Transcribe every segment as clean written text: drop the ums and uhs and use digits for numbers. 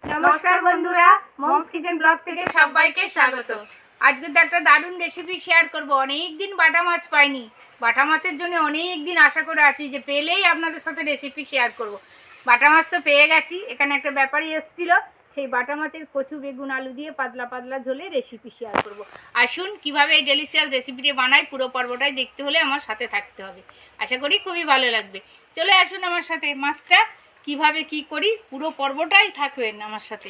নমস্কার বন্ধুরা, moms kitchen blog থেকে সবাইকে স্বাগত। আজকে তো একটা দারুণ রেসিপি শেয়ার করব। অনেক দিন বাটা মাছ পাইনি, বাটা মাছের জন্য অনেক দিন আশা করে আছি যে পেলেই আপনাদের সাথে রেসিপি শেয়ার করব। বাটা মাছ তো পেয়ে গেছি। এখানে একটা ব্যাপারী এসেছিল, সেই বাটা মাছের কচু বেগুন আলু দিয়ে পাতলা পাতলা ঝোলে রেসিপি শেয়ার করব। আসুন কিভাবে এই ডেলিশিয়াস রেসিপিটি বানাই, পুরো পর্বটাই দেখতে হলে আমার সাথে থাকতে হবে। আশা করি খুবই ভালো লাগবে। চলে আসুন আমার সাথে, মাছটা কিভাবে কি করি পুরো পর্বটাই থাকবেন আমার সাথে।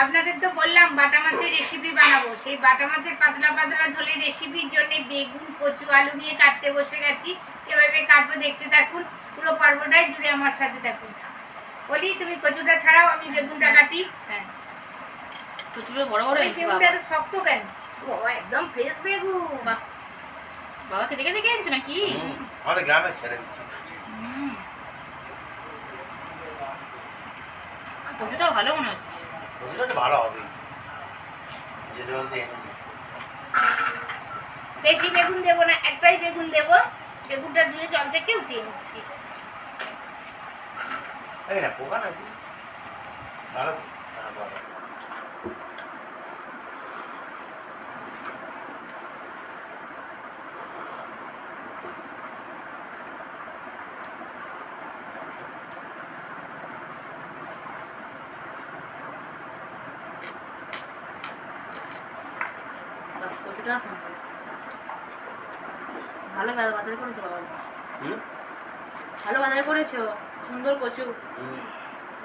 আপনাদের তো বললাম বাটা মাছের রেসিপি বানাবো। সেই বাটা মাছের পাতলা পাতলা ঝোলের রেসিপির জন্য বেগুন কচু আলু নিয়ে কাটতে বসে গেছি। এভাবে কাটবো, দেখতে থাকুন, পুরো পর্বটাই জুড়ে আমার সাথে থাকুন। বলি, তুমি কচুটা ছাড়াও, আমি বেগুনটা কাটি। হ্যাঁ, কচুটা বড় বড় হয়েছে। বেগুনটা তো শক্ত কেন? বাবা, একদম ফ্রেশ বেগুন। বাবা থেকে দেখে আনছো নাকি? আমাদের গ্রামে ছেড়ে কচুটাও ভালো মনে হচ্ছে। কচুটা তো ভালো হবে। বেশি বেগুন দেবো না, একটাই বেগুন দেবো। বেগুনটা দিয়ে জল থেকে উঠিয়ে নিচ্ছি। এই না পোকা না ভালো। ভালো বাজার করেছো বাবা, ভালো বাজার করেছো। সুন্দর কচু,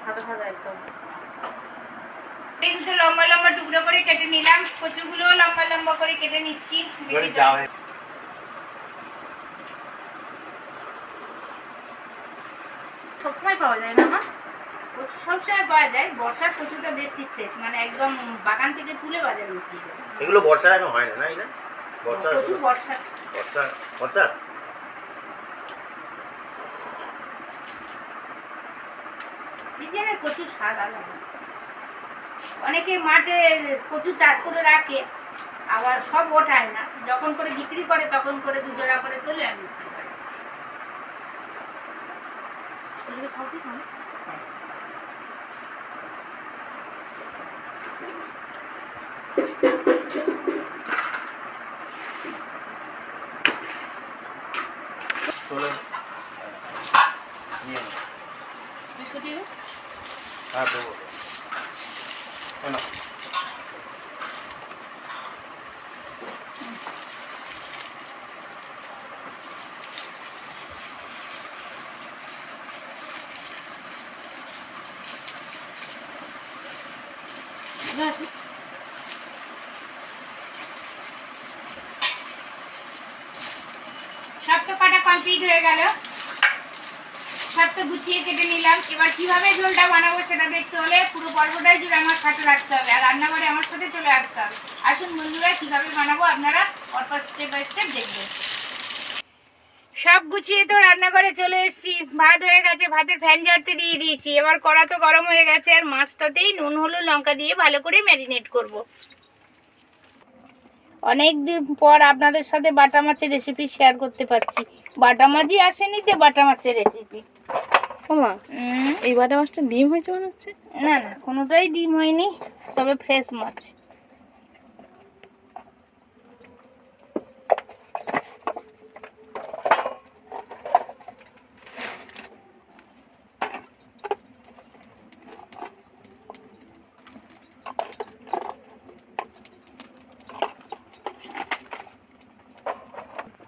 সাদা সাদা একদম। একটু লম্বা লম্বা টুকরো করে কেটে নিলাম। কচুগুলো লম্বা লম্বা করে কেটে নিচ্ছি। সবসময় পাওয়া যায় না আমার কচু, সবসময় পাওয়া যায়। বর্ষার কচুটা বেশি ফ্রেশ, মানে একদম বাগান থেকে তুলে বাজারে বিক্রি করে। এগুলো বর্ষার আগে হয় না, না? বর্ষা বর্ষা বর্ষা বর্ষা সিজনে কচু স্বাদ আলাদা। অনেকে মাঠে কচু চাষ করে রাখে, আবার সব ওঠায় না। যখন করে বিক্রি করে তখন করে দুজোড়া করে তোলে আর বিক্রি করে। সবই খায়। সব তো কাটা কমপ্লিট হয়ে গেল, সব তো গুছিয়ে কেটে নিলাম। এবার কিভাবে ঝোলটা বানাবো সেটা দেখতে হলে পুরো পর্বটাই জুড়ে আমার সাথে রাখতে হবে, আর রান্নাঘরে আমার সাথে চলে আসতে হবে। আসুন বন্ধুরা, কিভাবে বানাবো আপনারা পরপর স্টেপ বাই স্টেপ দেখবেন। সব গুছিয়ে তো রান্নাঘরে চলে এসেছি। ভাত হয়ে গেছে, ভাতের ফ্যান ঝাড়তে দিয়ে দিয়েছি। এবার কড়া তো গরম হয়ে গেছে, আর মাছটাতেই নুন হলুদ লঙ্কা দিয়ে ভালো করে ম্যারিনেট করব। অনেক দিন পর আপনাদের সাথে বাটা মাছের রেসিপি শেয়ার করতে পারছি। বাটা মাছই আসেনি তো বাটা মাছের রেসিপি। ওমা, এই বাটা মাছটা ডিম হয়েছে মনে হচ্ছে। না না, কোনোটাই ডিম হয়নি, তবে ফ্রেশ মাছ।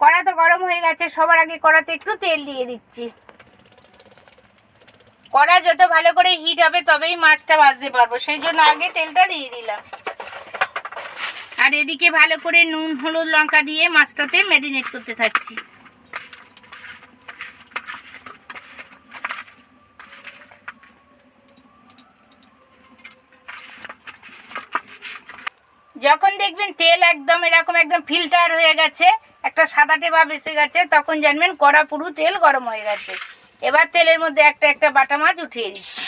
কড়া তো গরম হয়ে গেছে, সবার আগে কড়াতে একটু তেল দিয়ে দিচ্ছি। কড়া যত ভালো করে হিট হবে তবেই মাছটা ভাজতে পারবো, সেই জন্য আগে তেলটা দিয়ে দিলাম। আর এদিকে ভালো করে নুন হলুদ লঙ্কা দিয়ে মাছটাতে ম্যারিনেট করতে থাকছি। যখন দেখবেন তেল একদম এরকম একদম ফিল্টার হয়ে গেছে, একটা সাদাটে ভাব এসে গেছে, তখন জানবেন কড়া পুরো তেল গরম হয়ে গেছে। এবার তেলের মধ্যে একটা একটা বাটা মাছ উঠিয়ে দিচ্ছি।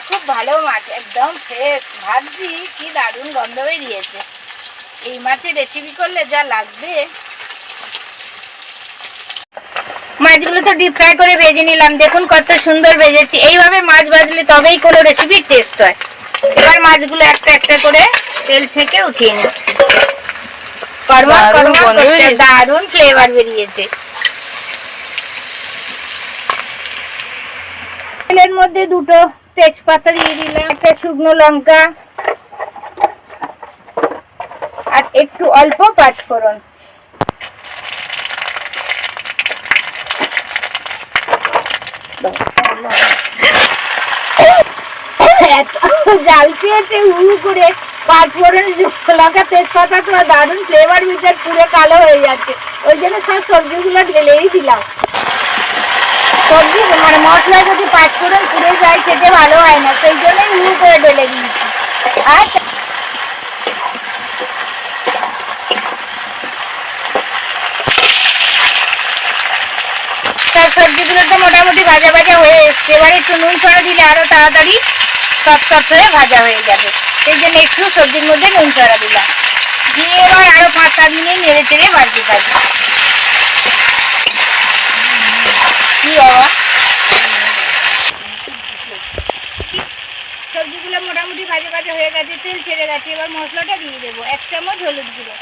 খুব ভালো মাছ, একদম ফ্রেশ। ভাবছি কি দারুণ গন্ধ বেরিয়েছে। এই মাছের রেসিপি করলে যা লাগবে। মাছগুলো তো ডিপ ফ্রাই করে ভেজে নিলাম, দেখুন কত সুন্দর ভেজেছি। এইভাবে মাছ ভাজলে তবেই কোনো রেসিপির টেস্ট হয়। এবার মাছগুলো একটা একটা করে তেল ছেঁকে উঠিয়ে নিচ্ছি। দারুণ ফ্লেভার বেরিয়েছে। তেলের মধ্যে দুটো তেজপাতা দিয়ে দিলাম, একটা শুকনো লঙ্কা আর একটু অল্প পাঁচফোড়ন। জাল পেয়েছে উড়ু করে, পাঁচফোড়ন লঙ্কা তেজপাতা তো দারুণ ফ্লেভার মিশে পুরো কালো হয়ে যাচ্ছে। ওই জন্য সব সবজিগুলো ঢেলেই দিলাম। সবজি মানে মশলা যদি পাঁচফোড়ন পুড়ে যায় খেতে ভালো হয় না, সেই জন্যই উড়ু করে ঢেলে দিয়েছি। আর সব সবজিগুলো তো মোটামুটি ভাজা ভাজা হয়ে এসছে। এবার একটু নুন ছড়া দিলে আরো তাড়াতাড়ি সফট হয়ে ভাজা হয়ে যাবে। সেই জন্য একটু সবজির মধ্যে নুন ছড়া দিলাম, দিয়ে এবার আরো 5-7 মিনিট নেড়ে চেড়ে ভাজতে থাকবো। কি বাবা, সবজিগুলো মোটামুটি ভাজা ভাজা হয়ে গেছে, তেল ছেড়ে গেছে। এবার মশলাটা দিয়ে দেবো। 1 চামচ হলুদ গুঁড়ো,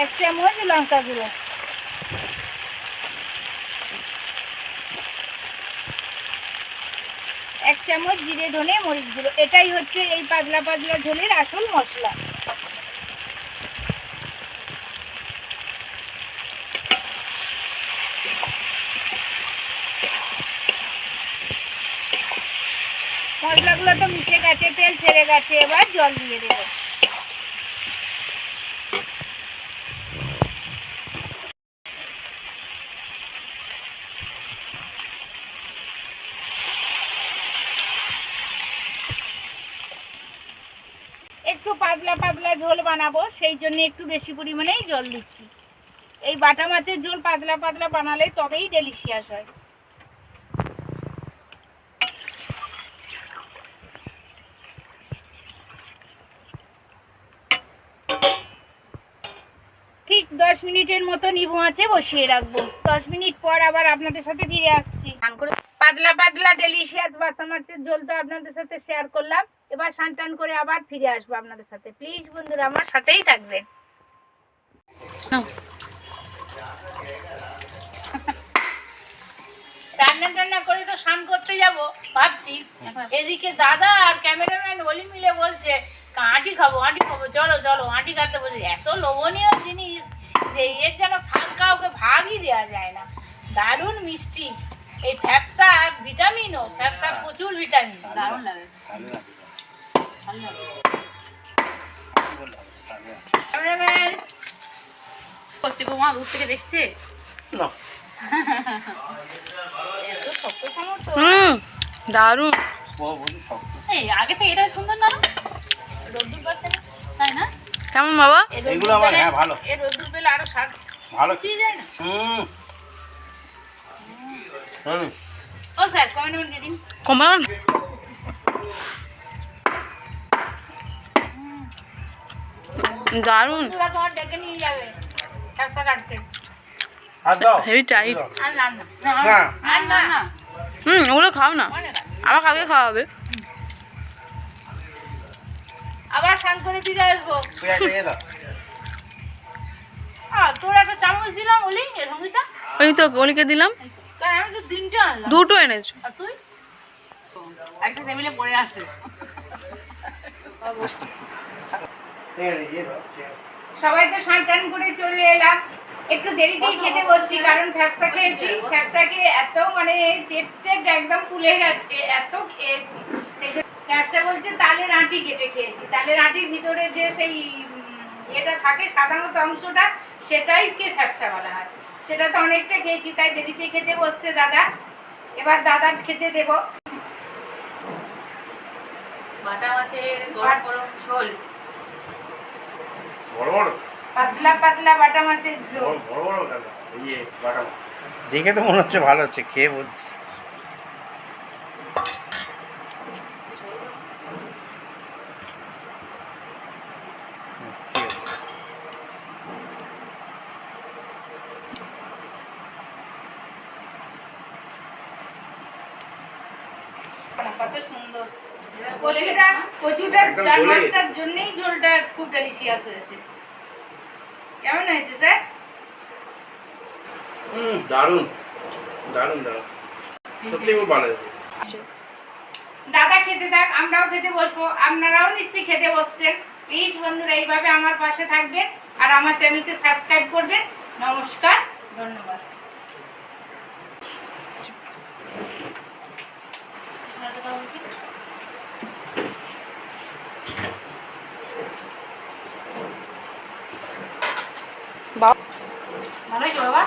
1 চামচ লঙ্কা গুঁড়ো, 1 চামচ জিরে ধনে মরিচ গুঁড়ো। এটাই হচ্ছে এই পাতলা পাতলা ঝোলের আসল মশলা। মশলাগুলো তো মিশে গেছে, তেল ছেড়ে গেছে। এবার জল দিয়ে দেবো। একটু পাতলা পাতলা ঝোল বানাবো, সেই জন্য একটু বেশি পরিমাণেই জল দিচ্ছি। এই বাটা মাছের ঝোল পাতলা পাতলা বানালে তবেই ডেলিশিয়াস হয়। ঠিক 10 মিনিটের মতো নিভু আঁচে বসিয়ে রাখবো। 10 মিনিট পর আবার আপনাদের সাথে ফিরে আসছি। পাতলা পাতলা ডেলিশিয়াস বাটা মাছের ঝোল তো আপনাদের সাথে শেয়ার করলাম। এবার সানটান করে আবার ফিরে আসবো আপনাদের সাথে। প্লিজ বন্ধুরা আমার সাথেই থাকবেন। রান্না টান্না করে তো স্নান করতে যাব ভাবছি, এদিকে দাদা আর ক্যামেরাম্যান ওলি মিলে বলছে আঁটি খাবো চলো চলো আঁটি খাতে বসে। এত লোভনীয় জিনিস যে এর যেন স্বাদ কাউকে ভাগই দেওয়া যায় না। দারুণ মিষ্টি। এই ফ্যাপসা ভিটামিনও, ফ্যাপসা প্রচুর ভিটামিন। দারুণ লাগে। ক্যামেরাম্যান করছে গো মা, দূর থেকে দেখছে। দারুন। আগে থেকে এটা সুন্দর না, রোদ্দুর পাচ্ছে না, তাই না? কেমন বাবা? এগুলো আমার হ্যাঁ ভালো। এই রোদ্দুর পেলে আরো স্বাদ ভালো কি যায় না। ও স্যার কমেন্ট দিয়ে দিন। কমেন্ট দারুন। তোরা তো ডেকে নিয়ে যাবে একটা কাটতে। আর দাও হেভি টাইট। আর না না না না ওগুলো খাও না, আবার কালকে খাওয়া হবে। আবার স্নান করে ফিরে আসবো। তোর একটা চামচ দিলাম ওলি, সঙ্গীতা আমি তো ওলিকে দিলাম। আমি তো 3টা আনলাম, 2টো এনেছো। আর তুই একটা টেবিলে পড়ে আসছে। সবাই তো স্নান করে চলে এলাম। একটু দেরিতেই খেতে বসছি, কারণ ফ্যাপসা খেয়েছি। ফ্যাপসাকে এত মানে পেট একদম ফুলে গেছে, এত খেয়েছি। সেই জন্য ফ্যাপসা বলছে তালের আঁটি কেটে খেয়েছি। তালের আঁটির ভিতরে যে সেই এটা থাকে সাদা মতো অংশটা, সেটাইকে ফ্যাপসা বলা হয়। সেটা তো অনেকটা খেয়েছি, তাই দেরিতে খেতে বসছে দাদা। এবার দাদার খেতে দেব। বাটা মাছের গরম গরম ঝোল, বড় বড় পাতলা পাতলা বাটা মাছের ঝোল, বড় বড় ইয়ে বাটা মাছ। দেখে তো মনে হচ্ছে ভালো হচ্ছে, খেয়ে বলছি। ঠিক আছে। কত সুন্দর কচুটার একদম জাল গলে মাছটার জন্যই ঝোলটা খুব ডেলিশিয়াস হয়েছে। কেমন হয়েছে স্যার? দারুণ দারুণ দারুণ, সত্যি খুব ভালো হয়েছে। দাদা খেতে থাক, আমরাও খেতে বসবো, আপনারাও নিশ্চয়ই খেতে বসছেন। প্লিজ বন্ধুরা এইভাবে আমার পাশে থাকবেন আর আমার চ্যানেলকে সাবস্ক্রাইব করবেন। নমস্কার, ধন্যবাদ। ভালো হয়েছে বাবা?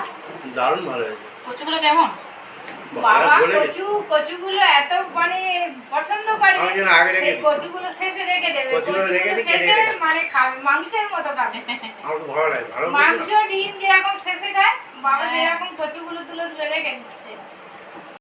দারুণ ভালো হয়েছে। কচুগুলো কেমন? বাবা কচুগুলো এত মানে পছন্দ করে, আমি যেন আগে রেখে সেই দিই। কচুগুলো শেষে রেখে দেবে। কচুগুলো রেখে কচুগুলো দিই, শেষে কেটে রেখে মানে খাবে, মাংসের মতো খাবে। আমার খুব ভালো লাগে, ভালো মাংস ডিম যেরকম শেষে খায়, বাবা সেরকম কচুগুলো তুলে তুলে রেখে দিচ্ছে।